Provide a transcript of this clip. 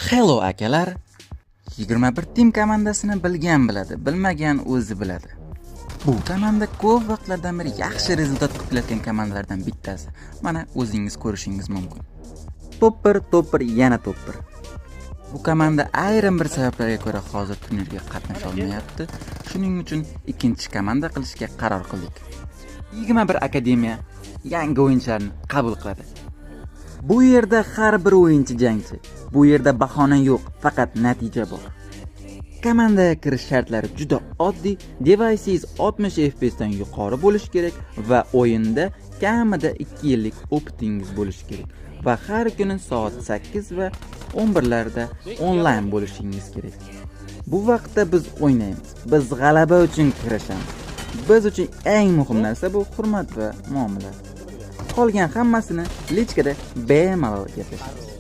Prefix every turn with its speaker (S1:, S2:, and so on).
S1: Hello akalar. 21 Team komandasini bilgan biladi, bilmagan o'zi biladi. Bu komanda ko'p vaqtlardan beri yaxshi rezultat kutiladigan komandalardan bittasi. Mana o'zingiz ko'rishingiz mumkin. Top 1, yana top 1. Bu komanda ayrim bir sabablarga ko'ra hozir turnirga qatnasha olmayapti. Shuning uchun ikkinchi komanda qilishga qaror qildik. 21 akademiya yangi o'yinchilarni qabul qiladi. Bu yerda har bir o'yinchi jangchi. Bu yerda bahona yo'q, faqat natija bor. Komandaga kirish shartlari juda oddiy. Device'ingiz 60 FPS dan yuqori bo'lishi kerak va o'yinda kamida 2 yillik opitingiz bo'lishi kerak. Va har kuni soat 8 va 11 larda onlayn bo'lishingiz kerak. Bu vaqtda biz o'ynaymiz. Biz g'alaba uchun kurashamiz. Biz uchun eng muhim narsa bu hurmat va muomala. Qolgan hammasini lichkada bemalol gaplashamiz.